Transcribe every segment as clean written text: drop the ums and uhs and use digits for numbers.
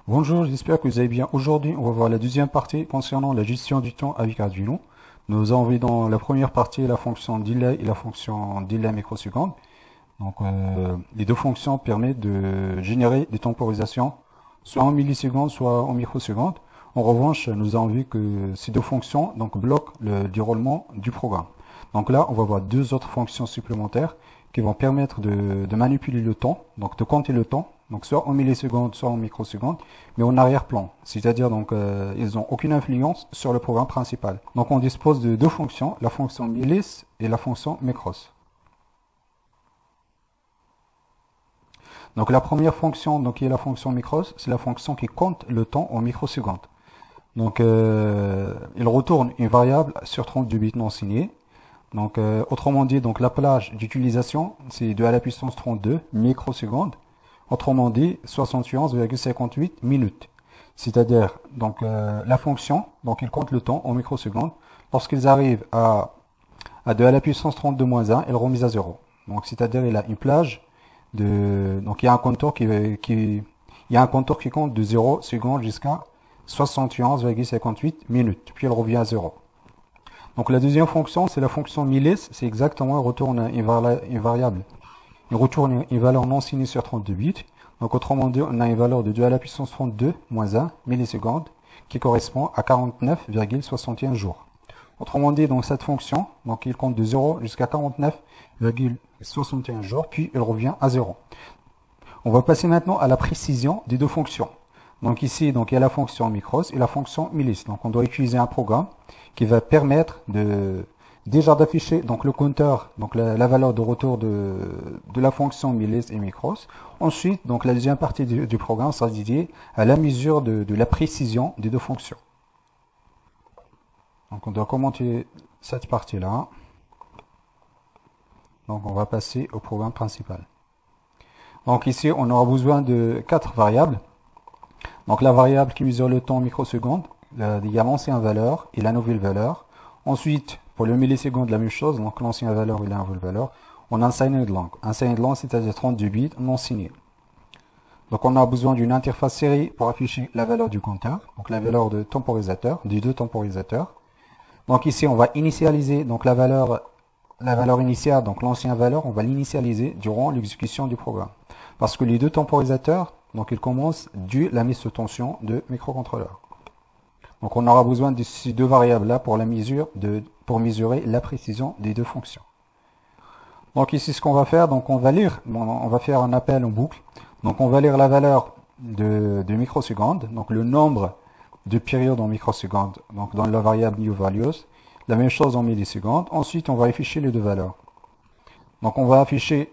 Bonjour, j'espère que vous allez bien. Aujourd'hui, on va voir la deuxième partie concernant la gestion du temps avec Arduino. Nous avons vu dans la première partie la fonction delay et la fonction delay microseconde. Donc, les deux fonctions permettent de générer des temporisations soit en millisecondes, soit en microsecondes. En revanche, nous avons vu que ces deux fonctions bloquent le déroulement du programme. Donc là, on va voir deux autres fonctions supplémentaires qui vont permettre de manipuler le temps, donc de compter le temps, donc soit en millisecondes, soit en microsecondes, mais en arrière-plan. C'est-à-dire ils n'ont aucune influence sur le programme principal. Donc on dispose de deux fonctions, la fonction millis et la fonction micros. Donc la première fonction, qui est la fonction micros, c'est la fonction qui compte le temps en microsecondes. Donc il retourne une variable sur 32 bits non signés. Donc autrement dit, la plage d'utilisation, c'est 2 à la puissance 32 microsecondes. Autrement dit, 71,58 minutes. C'est-à-dire, la fonction, il compte le temps en microsecondes. Lorsqu'ils arrivent à 2 à la puissance 32 moins 1, elle remise à 0. Donc, c'est-à-dire, il a une plage de, il y a un compteur il y a un compteur qui compte de 0 secondes jusqu'à 71,58 minutes. Puis, elle revient à 0. Donc, la deuxième fonction, c'est la fonction millis. C'est exactement, elle retourne une variable. Il retourne une valeur non signée sur 32 bits. Donc autrement dit, on a une valeur de 2 à la puissance 32 moins 1 millisecondes qui correspond à 49,61 jours. Autrement dit, cette fonction, il compte de 0 jusqu'à 49,61 jours, puis il revient à 0. On va passer maintenant à la précision des deux fonctions. Donc ici, il y a la fonction micros et la fonction millis. Donc on doit utiliser un programme qui va permettre déjà d'afficher le compteur, la valeur de retour de la fonction millis et micros. Ensuite, la deuxième partie du programme sera dédiée à la mesure de la précision des deux fonctions. Donc on doit commenter cette partie-là. Donc on va passer au programme principal. Donc ici, on aura besoin de 4 variables. Donc la variable qui mesure le temps en microsecondes, il y a l'ancienne valeur et la nouvelle valeur. Ensuite, pour le milliseconde, la même chose, donc l'ancienne valeur et la nouvelle valeur. On a un signed long. Un signed long, c'est-à-dire 32 bits non signés. Donc on a besoin d'une interface série pour afficher la valeur du compteur, donc la valeur de temporisateur, des deux temporisateurs. Donc ici, on va initialiser la valeur initiale, donc l'ancienne valeur, on va l'initialiser durant l'exécution du programme. Parce que les deux temporisateurs, ils commencent dû la mise sous tension de microcontrôleur. Donc on aura besoin de ces deux variables-là pour mesurer la précision des deux fonctions. Donc ici, ce qu'on va faire, on va faire un appel en boucle. Donc on va lire la valeur de microsecondes, donc le nombre de périodes en microsecondes, dans la variable new values. La même chose en millisecondes. Ensuite, on va afficher les deux valeurs. Donc on va afficher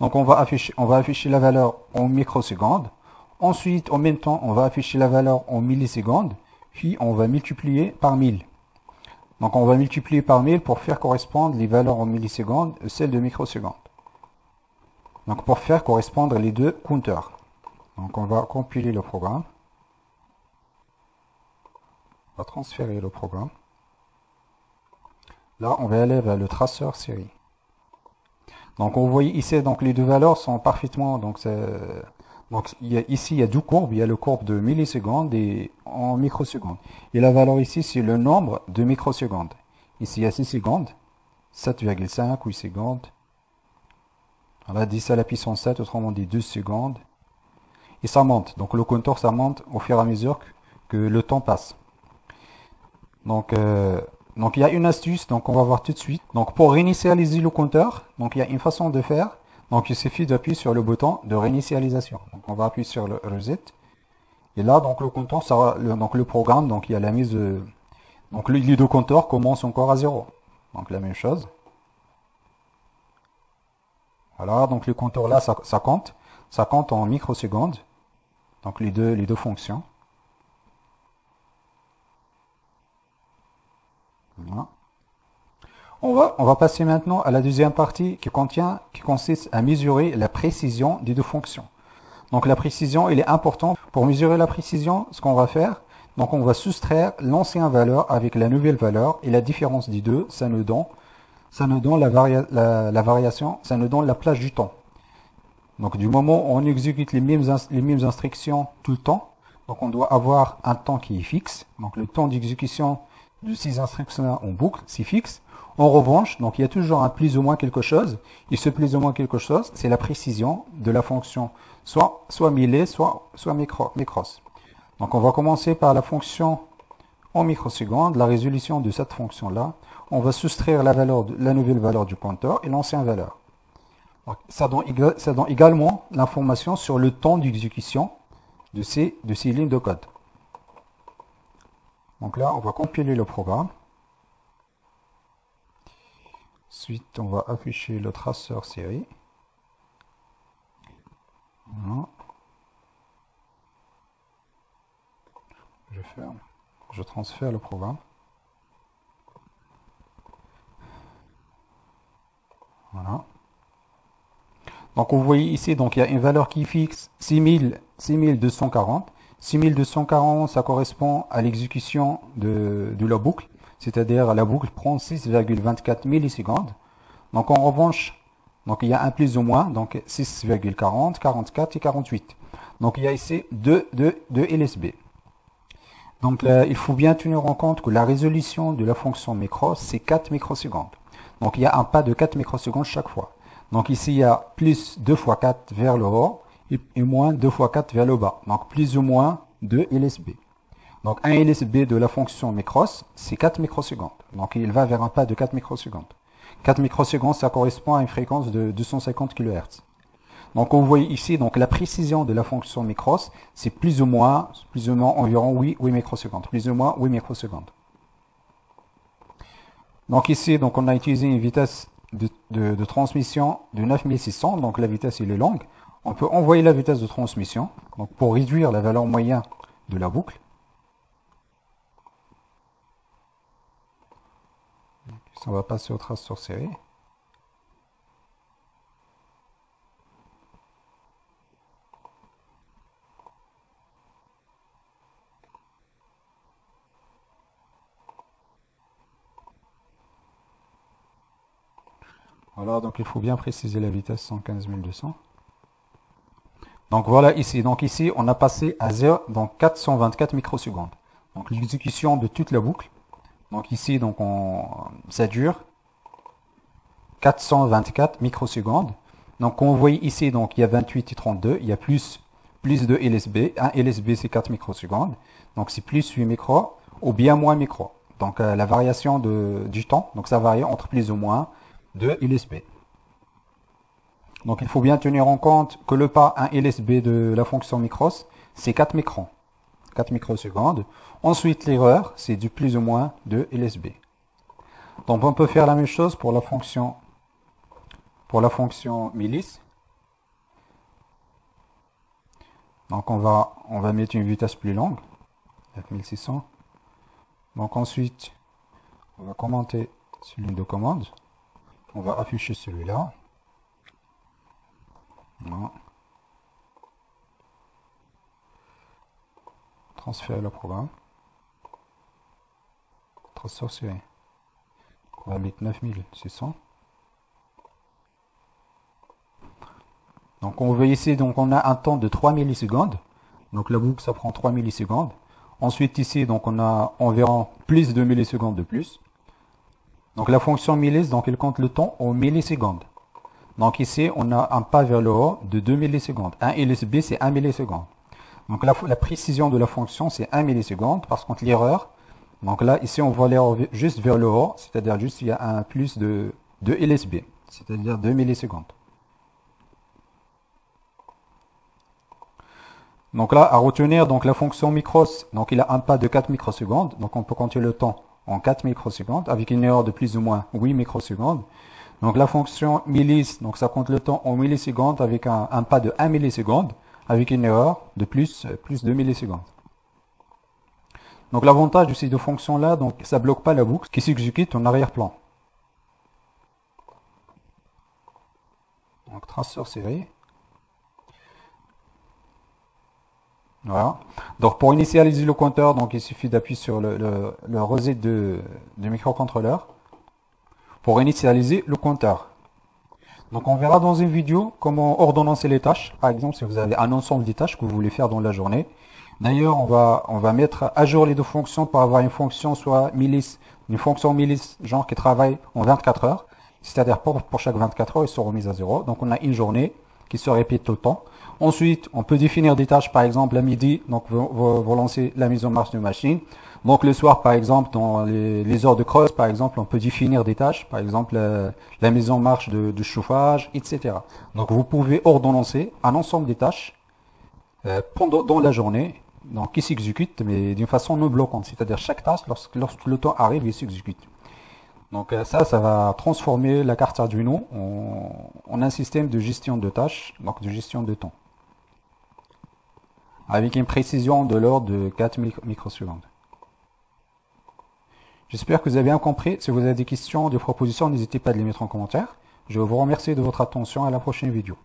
la valeur en microsecondes. Ensuite, en même temps, on va afficher la valeur en millisecondes, puis on va multiplier par 1000. Donc on va multiplier par 1000 pour faire correspondre les valeurs en millisecondes et celles de microsecondes. Donc pour faire correspondre les deux compteurs. Donc on va compiler le programme. On va transférer le programme. Là, on va aller vers le traceur série. Donc vous voyez ici, les deux valeurs sont parfaitement... ici, il y a deux courbes. Il y a le courbe de millisecondes et en microsecondes. Et la valeur ici, c'est le nombre de microsecondes. Ici, il y a 6 secondes, 7,5, 8 secondes. Voilà, 10 à la puissance 7, autrement dit 12 secondes. Et ça monte. Donc le compteur, ça monte au fur et à mesure que le temps passe. Donc il y a une astuce, on va voir tout de suite. Donc pour réinitialiser le compteur, il y a une façon de faire. Donc il suffit d'appuyer sur le bouton de réinitialisation. Donc on va appuyer sur le reset. Et là, le compteur, le programme, il y a la mise de... les deux compteurs commencent encore à 0. Donc la même chose. Voilà, le compteur là, ça compte. Ça compte en microsecondes. Donc les deux fonctions. Voilà. On va passer maintenant à la deuxième partie qui consiste à mesurer la précision des deux fonctions. Donc la précision, il est important. Pour mesurer la précision, ce qu'on va faire, on va soustraire l'ancienne valeur avec la nouvelle valeur et la différence des deux, ça nous donne la variation, ça nous donne la plage du temps. Donc du moment où on exécute les mêmes instructions tout le temps, donc on doit avoir un temps qui est fixe. Donc le temps d'exécution de ces instructions en boucle, c'est fixe. En revanche, donc il y a toujours un plus ou moins quelque chose. Et ce plus ou moins quelque chose, c'est la précision de la fonction, soit milli, soit micros. Donc on va commencer par la fonction en microsecondes, la résolution de cette fonction-là. On va soustraire la nouvelle valeur du compteur et l'ancienne valeur. Donc, ça donne également l'information sur le temps d'exécution de ces lignes de code. Donc là, on va compiler le programme. Ensuite, on va afficher le traceur série. Voilà. Je ferme. Je transfère le programme. Voilà. Donc vous voyez ici, donc il y a une valeur qui est fixe 6240. 6240, ça correspond à l'exécution de la boucle, c'est-à-dire la boucle prend 6,24 millisecondes. Donc en revanche, donc il y a un plus ou moins, donc 6,40, 44 et 48. Donc il y a ici deux LSB. Donc là, il faut bien tenir en compte que la résolution de la fonction micro, c'est 4 microsecondes. Donc il y a un pas de 4 microsecondes chaque fois. Donc ici, il y a plus 2 fois 4 vers le haut et moins 2 fois 4 vers le bas. Donc plus ou moins 2 LSB. Donc un LSB de la fonction micros, c'est 4 microsecondes. Donc il va vers un pas de 4 microsecondes. 4 microsecondes, ça correspond à une fréquence de 250 kHz. Donc vous voyez ici, donc la précision de la fonction micros, c'est plus ou moins environ 8 microsecondes. Plus ou moins 8 microsecondes. Donc ici, donc on a utilisé une vitesse de transmission de 9600, donc la vitesse il est longue. On peut envoyer la vitesse de transmission, donc pour réduire la valeur moyenne de la boucle. On va passer au traceur série. Voilà, donc il faut bien préciser la vitesse 115200. Donc voilà ici. Donc ici, on a passé à 0, donc 424 microsecondes. Donc l'exécution de toute la boucle. Donc ici, donc ça dure 424 microsecondes. Donc on voit ici, donc il y a 28 et 32. Il y a plus de LSB. Un LSB, c'est 4 microsecondes. Donc c'est plus 8 micros ou bien moins micros. Donc la variation du temps, donc ça varie entre plus ou moins 2 LSB. Donc il faut bien tenir en compte que le pas 1 LSB de la fonction micros, c'est 4 microns. 4 microsecondes. Ensuite, l'erreur, c'est du plus ou moins 2 LSB. Donc on peut faire la même chose pour la fonction millis. Donc on va mettre une vitesse plus longue, 9600. Donc ensuite, on va commenter sur ligne de commande. On va afficher celui-là. Voilà. Transférer le programme. Traceur série. On va mettre 9600. Donc on voit ici, donc on a un temps de 3 millisecondes. Donc la boucle, ça prend 3 millisecondes. Ensuite ici, donc on a environ plus de millisecondes de plus. Donc la fonction millis, donc elle compte le temps en millisecondes. Donc ici, on a un pas vers le haut de 2 millisecondes. Un LSB, c'est 1 milliseconde. Donc la précision de la fonction, c'est 1 milliseconde. Par contre, l'erreur, donc là, ici, on voit l'erreur juste vers le haut, c'est-à-dire juste il y a un plus de LSB, c'est-à-dire 2 millisecondes. Donc là, à retenir, donc la fonction micros, donc il a un pas de 4 microsecondes. Donc on peut compter le temps en 4 microsecondes avec une erreur de plus ou moins 8 microsecondes. Donc la fonction millis, donc ça compte le temps en millisecondes avec un pas de 1 milliseconde avec une erreur de plus de millisecondes. Donc l'avantage de ces deux fonctions-là, donc ça ne bloque pas la boucle qui s'exécute en arrière-plan. Donc traceur série. Voilà. Donc pour initialiser le compteur, donc il suffit d'appuyer sur le reset du microcontrôleur pour initialiser le compteur. Donc on verra dans une vidéo comment ordonnancer les tâches. Par exemple, si vous avez un ensemble de tâches que vous voulez faire dans la journée. D'ailleurs, on va mettre à jour les deux fonctions pour avoir une fonction soit milice, une fonction milice genre qui travaille en 24 heures. C'est-à-dire pour chaque 24 heures, ils seront mis à zéro. Donc on a une journée qui se répète tout le temps. Ensuite, on peut définir des tâches, par exemple, à midi, donc vous lancez la mise en marche de machine. Donc le soir, par exemple, dans les heures de creuse, par exemple, on peut définir des tâches, par exemple la mise en marche de chauffage, etc. Donc vous pouvez ordonnancer un ensemble des tâches dans la journée, donc qui s'exécutent, mais d'une façon non bloquante. C'est-à-dire chaque tâche, lorsque le temps arrive, il s'exécute. Donc ça va transformer la carte Arduino en un système de gestion de tâches, donc de gestion de temps, avec une précision de l'ordre de 4 microsecondes. J'espère que vous avez bien compris. Si vous avez des questions, des propositions, n'hésitez pas à les mettre en commentaire. Je vous remercie de votre attention. À la prochaine vidéo.